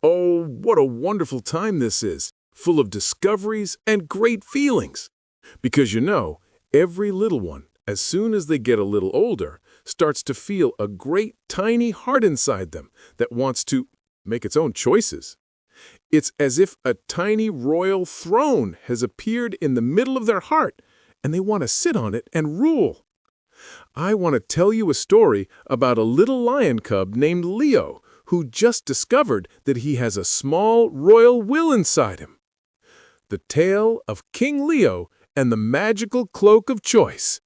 Oh, what a wonderful time this is, full of discoveries and great feelings. Because every little one, as soon as they get a little older, starts to feel a great tiny heart inside them that wants to make its own choices. It's as if a tiny royal throne has appeared in the middle of their heart, and they want to sit on it and rule. I want to tell you a story about a little lion cub named Leo, who just discovered that he has a small royal will inside him. The tale of King Leo and the Magical Cloak of Choice.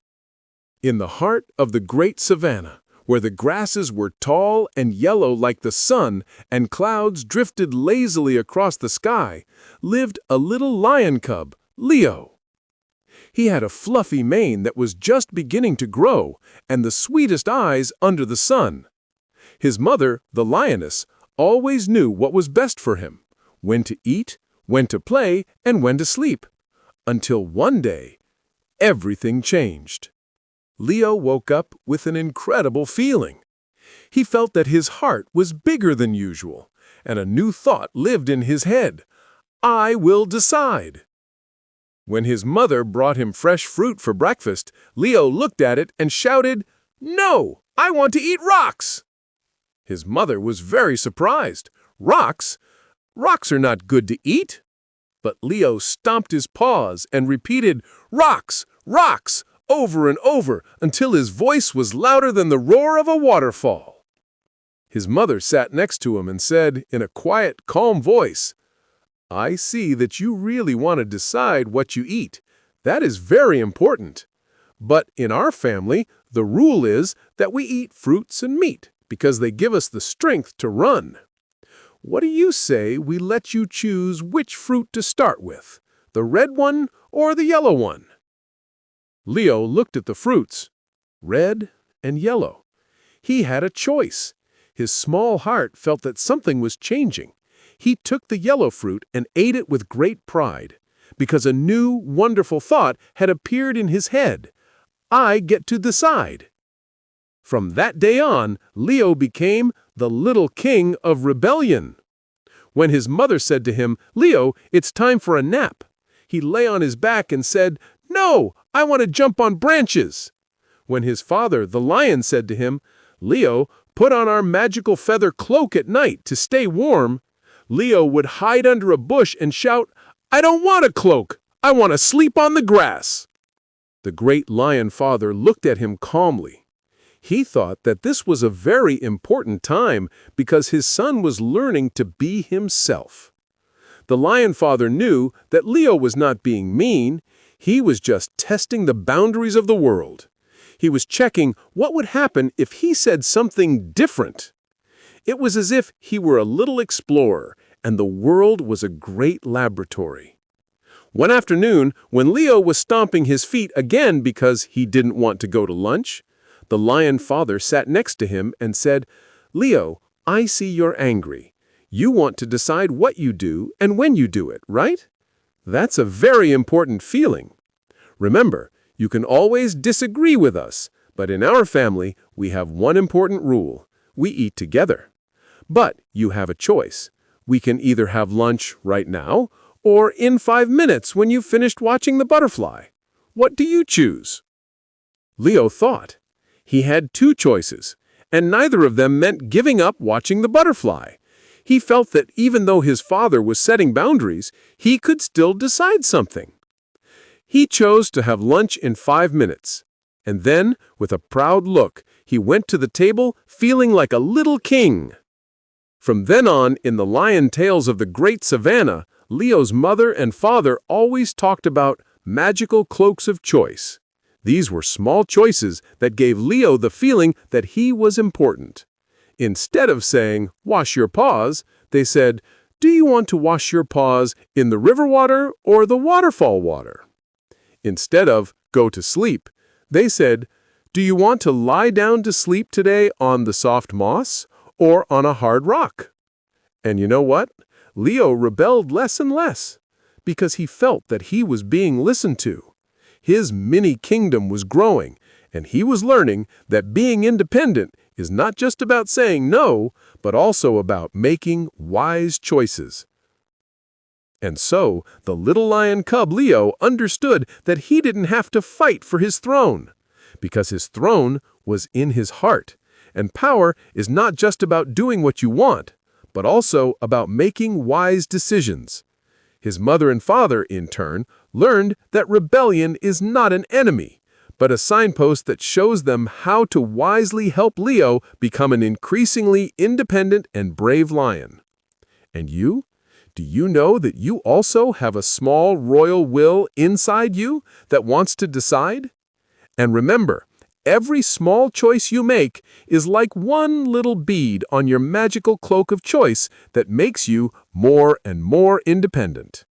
In the heart of the Great Savannah, where the grasses were tall and yellow like the sun and clouds drifted lazily across the sky, lived a little lion cub, Leo. He had a fluffy mane that was just beginning to grow and the sweetest eyes under the sun. His mother, the lioness, always knew what was best for him, when to eat, when to play, and when to sleep. Until one day, everything changed. Leo woke up with an incredible feeling. He felt that his heart was bigger than usual, and a new thought lived in his head. I will decide. When his mother brought him fresh fruit for breakfast, Leo looked at it and shouted, "No, I want to eat rocks!" His mother was very surprised. Rocks? Rocks are not good to eat. But Leo stomped his paws and repeated, "Rocks! Rocks!" over and over until his voice was louder than the roar of a waterfall. His mother sat next to him and said, in a quiet, calm voice, "I see that you really want to decide what you eat. That is very important. But in our family, the rule is that we eat fruits and meat because they give us the strength to run. What do you say we let you choose which fruit to start with, the red one or the yellow one?" Leo looked at the fruits, red and yellow. He had a choice. His small heart felt that something was changing. He took the yellow fruit and ate it with great pride, because a new, wonderful thought had appeared in his head. I get to decide. From that day on, Leo became the little king of rebellion. When his mother said to him, "Leo, it's time for a nap," he lay on his back and said, "No, I want to jump on branches." When his father, the lion, said to him, "Leo, put on our magical feather cloak at night to stay warm," Leo would hide under a bush and shout, "I don't want a cloak. I want to sleep on the grass." The great lion father looked at him calmly. He thought that this was a very important time because his son was learning to be himself. The lion father knew that Leo was not being mean. He was just testing the boundaries of the world. He was checking what would happen if he said something different. It was as if he were a little explorer, and the world was a great laboratory. One afternoon, when Leo was stomping his feet again because he didn't want to go to lunch, the lion father sat next to him and said, "Leo, I see you're angry. You want to decide what you do and when you do it, right? That's a very important feeling. Remember, you can always disagree with us, but in our family, we have one important rule. We eat together. But you have a choice. We can either have lunch right now or in 5 minutes when you've finished watching the butterfly. What do you choose?" Leo thought. He had two choices, and neither of them meant giving up watching the butterfly. He felt that even though his father was setting boundaries, he could still decide something. He chose to have lunch in 5 minutes, and then, with a proud look, he went to the table feeling like a little king. From then on, in the lion tales of the Great Savannah, Leo's mother and father always talked about magical cloaks of choice. These were small choices that gave Leo the feeling that he was important. Instead of saying, "Wash your paws," they said, "Do you want to wash your paws in the river water or the waterfall water?" Instead of "Go to sleep," they said, "Do you want to lie down to sleep today on the soft moss or on a hard rock?" And you know what? Leo rebelled less and less because he felt that he was being listened to. His mini kingdom was growing, and he was learning that being independent is not just about saying no, but also about making wise choices. And so, the little lion cub Leo understood that he didn't have to fight for his throne, because his throne was in his heart. And power is not just about doing what you want, but also about making wise decisions. His mother and father, in turn, learned that rebellion is not an enemy, but a signpost that shows them how to wisely help Leo become an increasingly independent and brave lion. And you? Do you know that you also have a small royal will inside you that wants to decide? And remember, every small choice you make is like one little bead on your magical cloak of choice that makes you more and more independent.